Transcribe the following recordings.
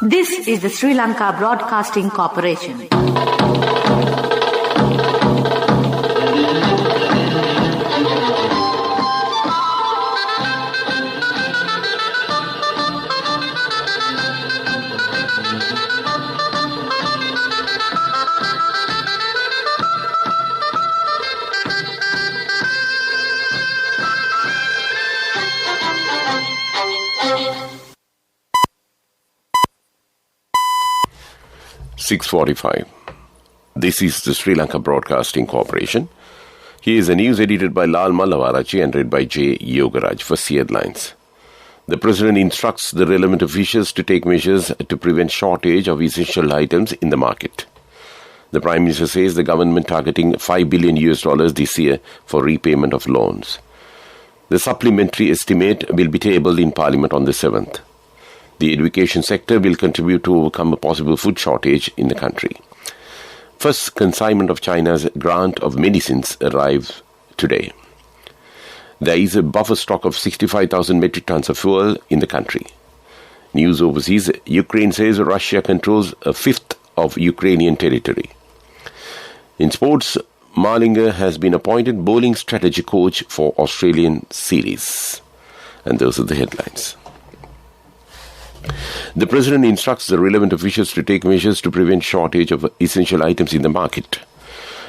This is the Sri Lanka Broadcasting Corporation. .45. This is the Sri Lanka Broadcasting Corporation. Here is a news edited by Lal Mallavarachi and read by J. Yogaraj. First headlines. The President instructs the relevant officials to take measures to prevent shortage of essential items in the market. The Prime Minister says the government targeting $5 billion this year for repayment of loans. The supplementary estimate will be tabled in Parliament on the 7th. The education sector will contribute to overcome a possible food shortage in the country. First consignment of China's grant of medicines arrives today. There is a buffer stock of 65,000 metric tons of fuel in the country. News overseas, Ukraine says Russia controls a fifth of Ukrainian territory. In sports, Marlinger has been appointed bowling strategy coach for Australian series. And those are the headlines. The President instructs the relevant officials to take measures to prevent shortage of essential items in the market.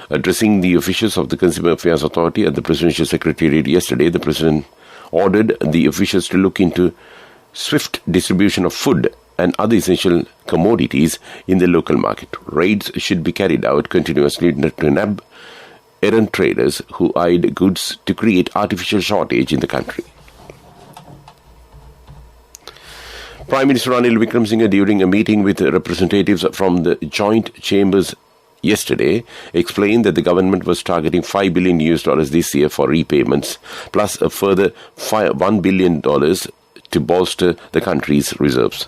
Addressing the officials of the Consumer Affairs Authority at the Presidential Secretariat yesterday, the President ordered the officials to look into swift distribution of food and other essential commodities in the local market. Raids should be carried out continuously to nab errant traders who hide goods to create artificial shortage in the country. Prime Minister Ranil Wickremesinghe, during a meeting with representatives from the joint chambers yesterday, explained that the government was targeting $5 billion this year for repayments, plus a further $1 billion to bolster the country's reserves.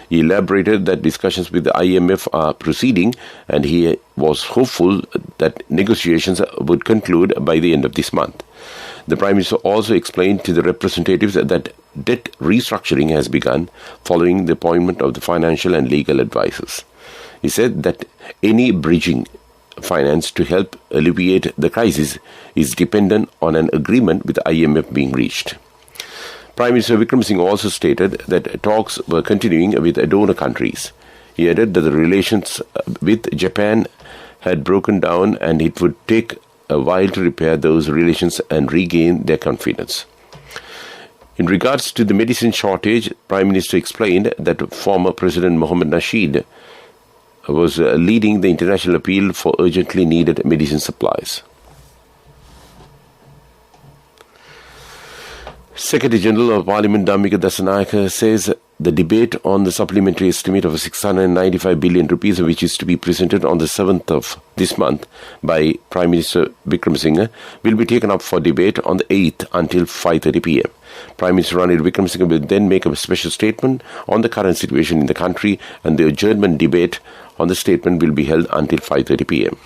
He elaborated that discussions with the IMF are proceeding, and he was hopeful that negotiations would conclude by the end of this month. The Prime Minister also explained to the representatives that debt restructuring has begun following the appointment of the financial and legal advisors. He said that any bridging finance to help alleviate the crisis is dependent on an agreement with the IMF being reached. Prime Minister Wickremesinghe also stated that talks were continuing with donor countries. He added that the relations with Japan had broken down and it would take a while to repair those relations and regain their confidence. In regards to the medicine shortage, Prime Minister explained that former President Mohammad Nasheed was leading the international appeal for urgently needed medicine supplies. Secretary General of Parliament Dhammika Dasanayake says the debate on the supplementary estimate of 695 billion rupees, which is to be presented on the 7th of this month by Prime Minister Wickremesinghe, will be taken up for debate on the 8th until 5:30 p.m. Prime Minister Ranil Wickremesinghe will then make a special statement on the current situation in the country, and the adjournment debate on the statement will be held until 5:30 p.m.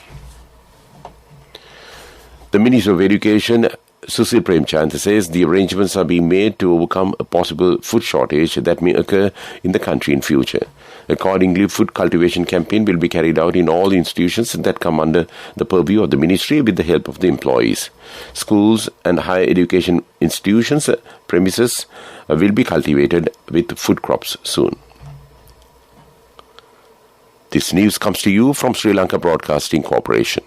The Minister of Education, Susil Premchand, says the arrangements are being made to overcome a possible food shortage that may occur in the country in future. Accordingly, food cultivation campaign will be carried out in all institutions that come under the purview of the ministry with the help of the employees. Schools and higher education institutions premises will be cultivated with food crops soon. This news comes to you from Sri Lanka Broadcasting Corporation.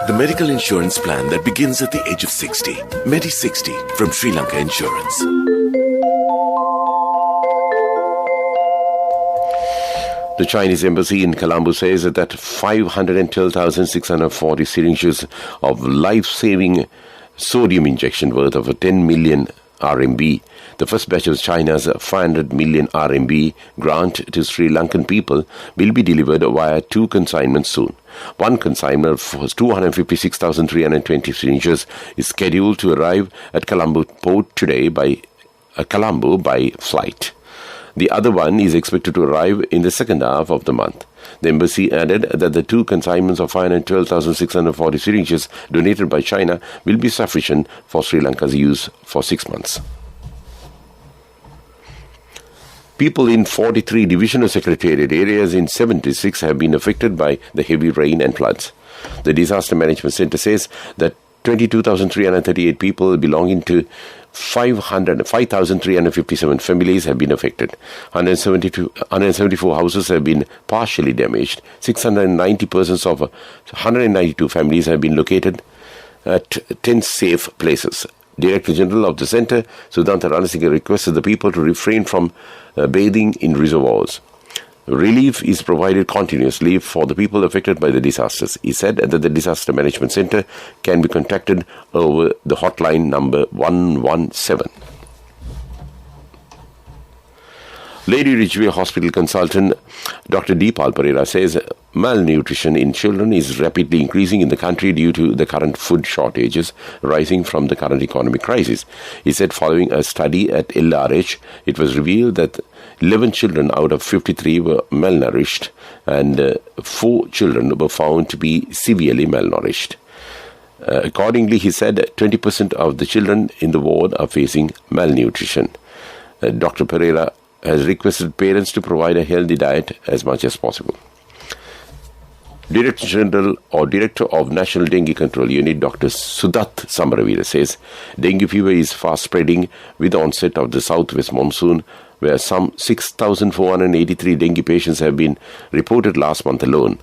The medical insurance plan that begins at the age of 60. Medi60 from Sri Lanka Insurance. The Chinese embassy in Colombo says that 512,640 syringes of life-saving sodium injection worth of 10 million RMB, the first batch of China's 500 million RMB grant to Sri Lankan people, will be delivered via two consignments soon. One consignment for 256,320 syringes is scheduled to arrive at Colombo port today by flight. The other one is expected to arrive in the second half of the month. The embassy added that the two consignments of 512,640 syringes donated by China will be sufficient for Sri Lanka's use for 6 months. People in 43 divisional secretariat areas in 7 districts have been affected by the heavy rain and floods. The Disaster Management Centre says that 22,338 people belonging to 5,357 families have been affected. 174 houses have been partially damaged. 690 persons of 192 families have been located at 10 safe places. Director General of the Centre, Sudhanta Ranasinghe, requested the people to refrain from bathing in reservoirs. Relief is provided continuously for the people affected by the disasters. He said that the Disaster Management Centre can be contacted over the hotline number 117. Lady Ridgeway Hospital consultant Dr. Deepal Pereira says malnutrition in children is rapidly increasing in the country due to the current food shortages rising from the current economic crisis. He said following a study at LRH, it was revealed that 11 children out of 53 were malnourished and 4 children were found to be severely malnourished. Accordingly, he said 20% of the children in the ward are facing malnutrition. Dr. Pereira has requested parents to provide a healthy diet as much as possible. Director General or Director of National Dengue Control Unit, Dr. Sudat Samaravira, says dengue fever is fast spreading with the onset of the southwest monsoon, where some 6,483 dengue patients have been reported last month alone.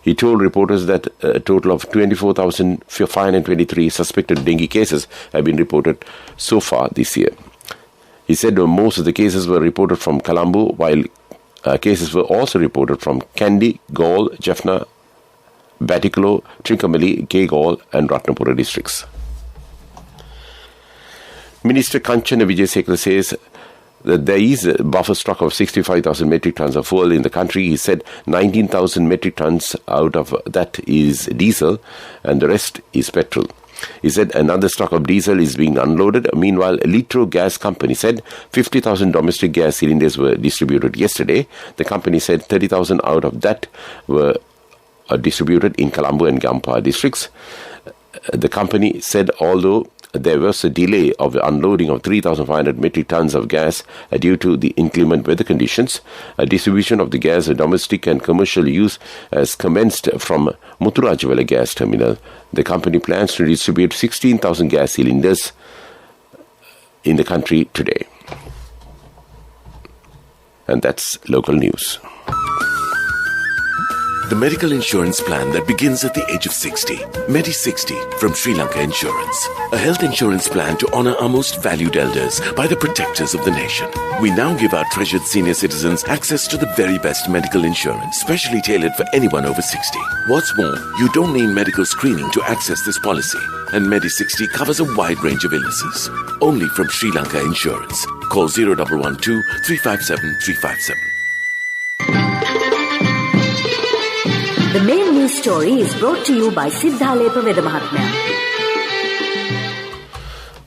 He told reporters that a total of 24,523 suspected dengue cases have been reported so far this year. He said most of the cases were reported from Colombo, while cases were also reported from Kandy, Gaul, Jaffna, Batticaloa, Trincomalee, Kegaul and Ratnapura districts. Minister Kanchana Vijayasekara says that there is a buffer stock of 65,000 metric tons of fuel in the country. He said 19,000 metric tons out of that is diesel and the rest is petrol. He said another stock of diesel is being unloaded. Meanwhile, Litro Gas Company said 50,000 domestic gas cylinders were distributed yesterday. The company said 30,000 out of that were distributed in Colombo and Gampar districts. The company said although there was a delay of the unloading of 3,500 metric tons of gas due to the inclement weather conditions, distribution of the gas for domestic and commercial use has commenced from Muthurajawala gas terminal. The company plans to distribute 16,000 gas cylinders in the country today. And that's local news. The medical insurance plan that begins at the age of 60. Medi 60 from Sri Lanka Insurance. A health insurance plan to honor our most valued elders by the protectors of the nation. We now give our treasured senior citizens access to the very best medical insurance, specially tailored for anyone over 60. What's more, you don't need medical screening to access this policy. And Medi 60 covers a wide range of illnesses. Only from Sri Lanka Insurance. Call 0112 357 357. The main news story is brought to you by Siddhalepa Vedamahatmya.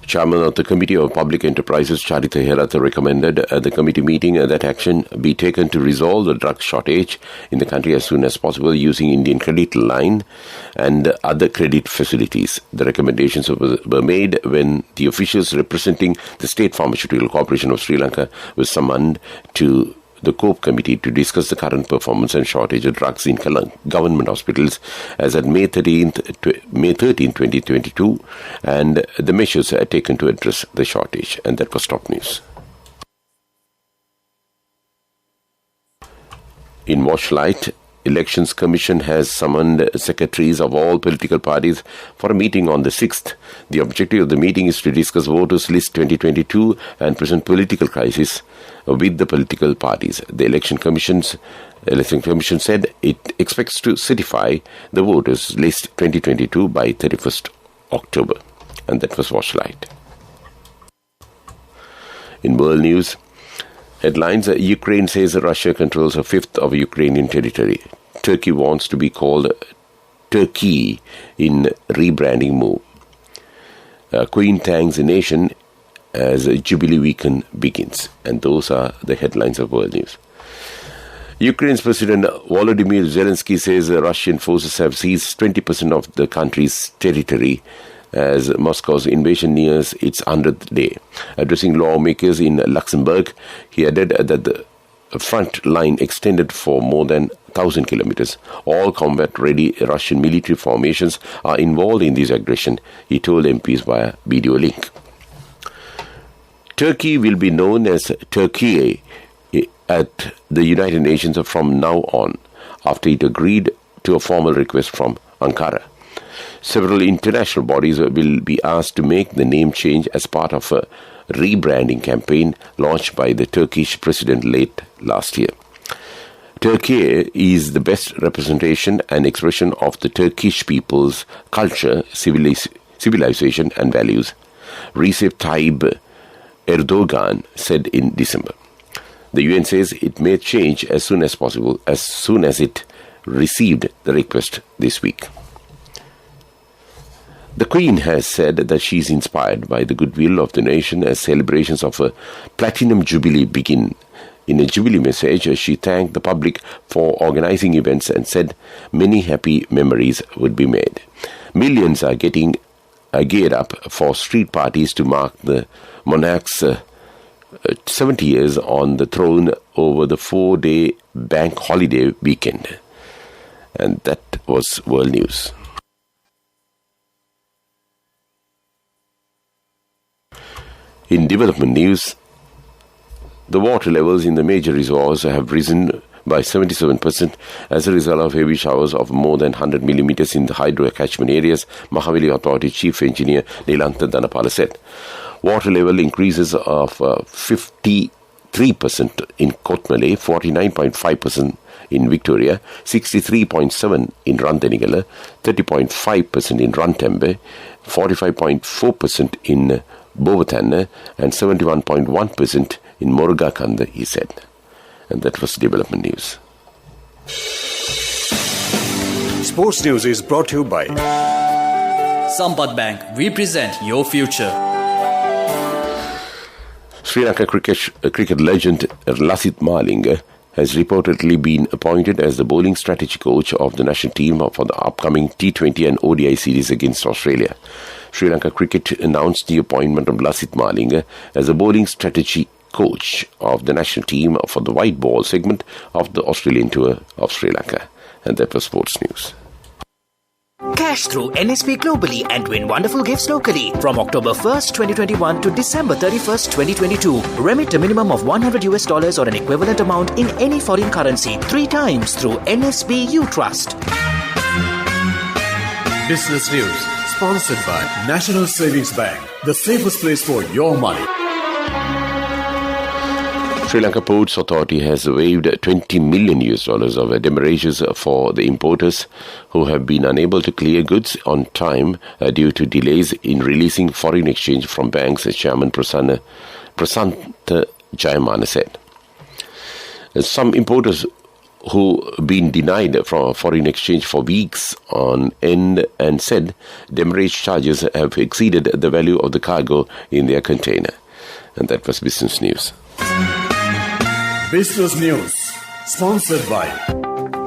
Chairman of the Committee of Public Enterprises, Charita Heratha, recommended at the committee meeting that action be taken to resolve the drug shortage in the country as soon as possible using Indian Credit Line and other credit facilities. The recommendations were made when the officials representing the State Pharmaceutical Corporation of Sri Lanka were summoned to the COPE committee to discuss the current performance and shortage of drugs in government hospitals as at May 13, 2022, and the measures taken to address the shortage. And that was top news. In Washlight, Elections Commission has summoned secretaries of all political parties for a meeting on the 6th. The objective of the meeting is to discuss voters list 2022 and present political crisis with the political parties. The Election Commission said it expects to certify the voters list 2022 by 31st October. And that was Washlight. In world news, headlines: Ukraine says Russia controls a fifth of Ukrainian territory. Turkey wants to be called Turkey in rebranding move. Queen thanks the nation as Jubilee weekend begins. And those are the headlines of world news. Ukraine's President Volodymyr Zelensky says Russian forces have seized 20% of the country's territory as Moscow's invasion nears its 100th day. Addressing lawmakers in Luxembourg, he added that the front line extended for more than 1,000 kilometers. All combat-ready Russian military formations are involved in this aggression, he told MPs via video link. Turkey will be known as Turkey at the United Nations from now on, after it agreed to a formal request from Ankara. Several international bodies will be asked to make the name change as part of a rebranding campaign launched by the Turkish president late last year. Turkey is the best representation and expression of the Turkish people's culture, civilization and values, Recep Tayyip Erdogan said in December. The UN says it may change as soon as possible, as soon as it received the request this week. The Queen has said that she is inspired by the goodwill of the nation as celebrations of a Platinum Jubilee begin. In a Jubilee message, she thanked the public for organizing events and said many happy memories would be made. Millions are getting geared up for street parties to mark the monarch's 70 years on the throne over the 4-day bank holiday weekend. And that was World News. In development news, the water levels in the major reservoirs have risen by 77% as a result of heavy showers of more than 100 millimeters in the hydro catchment areas, Mahaweli Authority Chief Engineer Nilantha Dhanapala said. Water level increases of 53% in Kotmale, 49.5% in Victoria, 63.7% in Rantanigala, 30.5% in Rantembe, 45.4% in Bovatanna and 71.1% in Morugakanda, he said. And that was development news. Sports news is brought to you by Sampath Bank. We present your future. Sri Lanka cricket legend Lasith Malinga has reportedly been appointed as the bowling strategy coach of the national team for the upcoming T20 and ODI series against Australia. Sri Lanka Cricket announced the appointment of Lasith Malinga as the bowling strategy coach of the national team for the white ball segment of the Australian tour of Sri Lanka. And that was sports news. Cash through NSP globally and win wonderful gifts locally. From October 1st, 2021 to December 31st, 2022. Remit a minimum of $100 or an equivalent amount in any foreign currency 3 times through NSB U Trust. Business News, sponsored by National Savings Bank, the safest place for your money. Sri Lanka Ports Authority has waived $20 million of demurrages for the importers who have been unable to clear goods on time due to delays in releasing foreign exchange from banks, Chairman Prasanta Jayamana said. Some importers who been denied from foreign exchange for weeks on end and said demurrage charges have exceeded the value of the cargo in their container. And that was Business News. Business News, sponsored by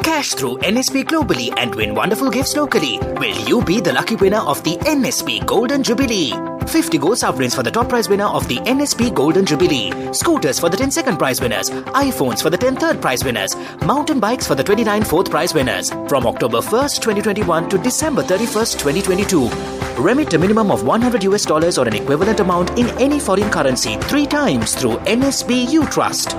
Cash through NSP globally and win wonderful gifts locally. Will you be the lucky winner of the NSP Golden Jubilee? 50 gold sovereigns for the top prize winner of the NSP Golden Jubilee. Scooters for the 10 second prize winners. iPhones for the 10 third prize winners. Mountain bikes for the 29 fourth prize winners. From October 1st, 2021 to December 31st, 2022. Remit a minimum of $100 or an equivalent amount in any foreign currency 3 times through NSB U Trust.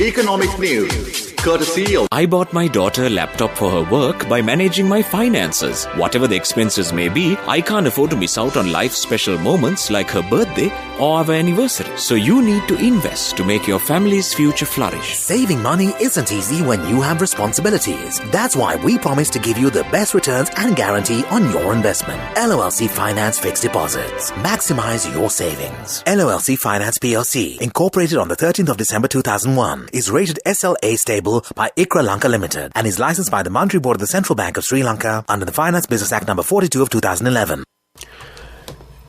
Economic news, courtesy of... I bought my daughter a laptop for her work by managing my finances. Whatever the expenses may be, I can't afford to miss out on life's special moments like her birthday or our anniversary. So you need to invest to make your family's future flourish. Saving money isn't easy when you have responsibilities. That's why we promise to give you the best returns and guarantee on your investment. LOLC Finance Fixed Deposits. Maximize your savings. LOLC Finance PLC, incorporated on the 13th of December 2001, is rated SLA stable by ICRA Lanka Limited and is licensed by the Monetary Board of the Central Bank of Sri Lanka under the Finance Business Act No. 42 of 2011.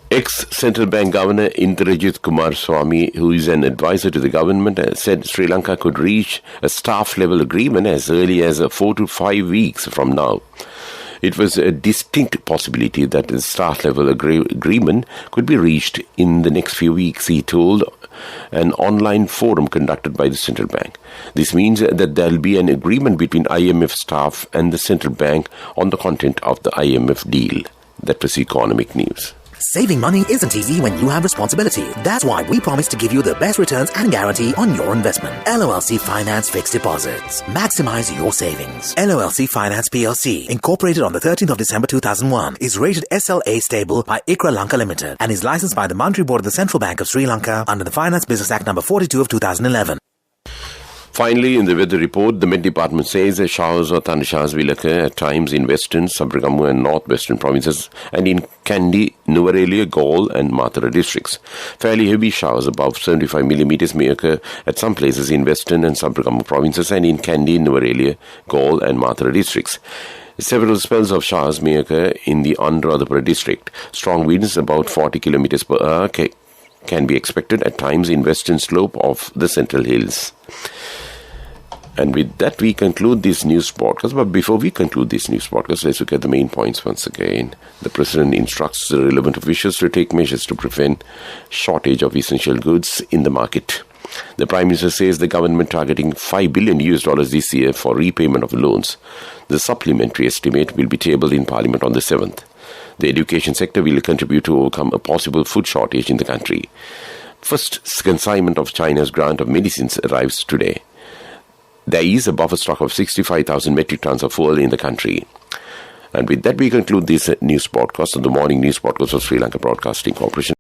Ex-Central Bank Governor Indrajit Kumaraswamy, who is an advisor to the government, said Sri Lanka could reach a staff-level agreement as early as 4 to 5 weeks from now. It was a distinct possibility that the staff-level agreement could be reached in the next few weeks, he told an online forum conducted by the central bank. This means that there will be an agreement between IMF staff and the central bank on the content of the IMF deal. That was economic news. Saving money isn't easy when you have responsibility. That's why we promise to give you the best returns and guarantee on your investment. LOLC Finance Fixed Deposits. Maximize your savings. LOLC Finance PLC, incorporated on the 13th of December 2001, is rated SLA stable by ICRA Lanka Limited and is licensed by the Monetary Board of the Central Bank of Sri Lanka under the Finance Business Act number 42 of 2011. Finally, in the weather report, the Met Department says that showers or thundershowers will occur at times in western, Sabaragamu and northwestern provinces and in Kandy, Nuwara, Galle and Mathura districts. Fairly heavy showers above 75 millimeters may occur at some places in western and Sabaragamu provinces and in Kandy, Nuwara, Galle and Mathura districts. Several spells of showers may occur in the Anuradhapura district. Strong winds about 40 kilometers per hour can be expected at times in western slope of the Central Hills. And with that, we conclude this news podcast. But before we conclude this news podcast, let's look at the main points once again. The President instructs the relevant officials to take measures to prevent shortage of essential goods in the market. The Prime Minister says the government targeting $5 billion this year for repayment of loans. The supplementary estimate will be tabled in Parliament on the 7th. The education sector will contribute to overcome a possible food shortage in the country. First consignment of China's grant of medicines arrives today. There is a buffer stock of 65,000 metric tons of fuel in the country. And with that, we conclude this news podcast, the morning news podcast of Sri Lanka Broadcasting Corporation.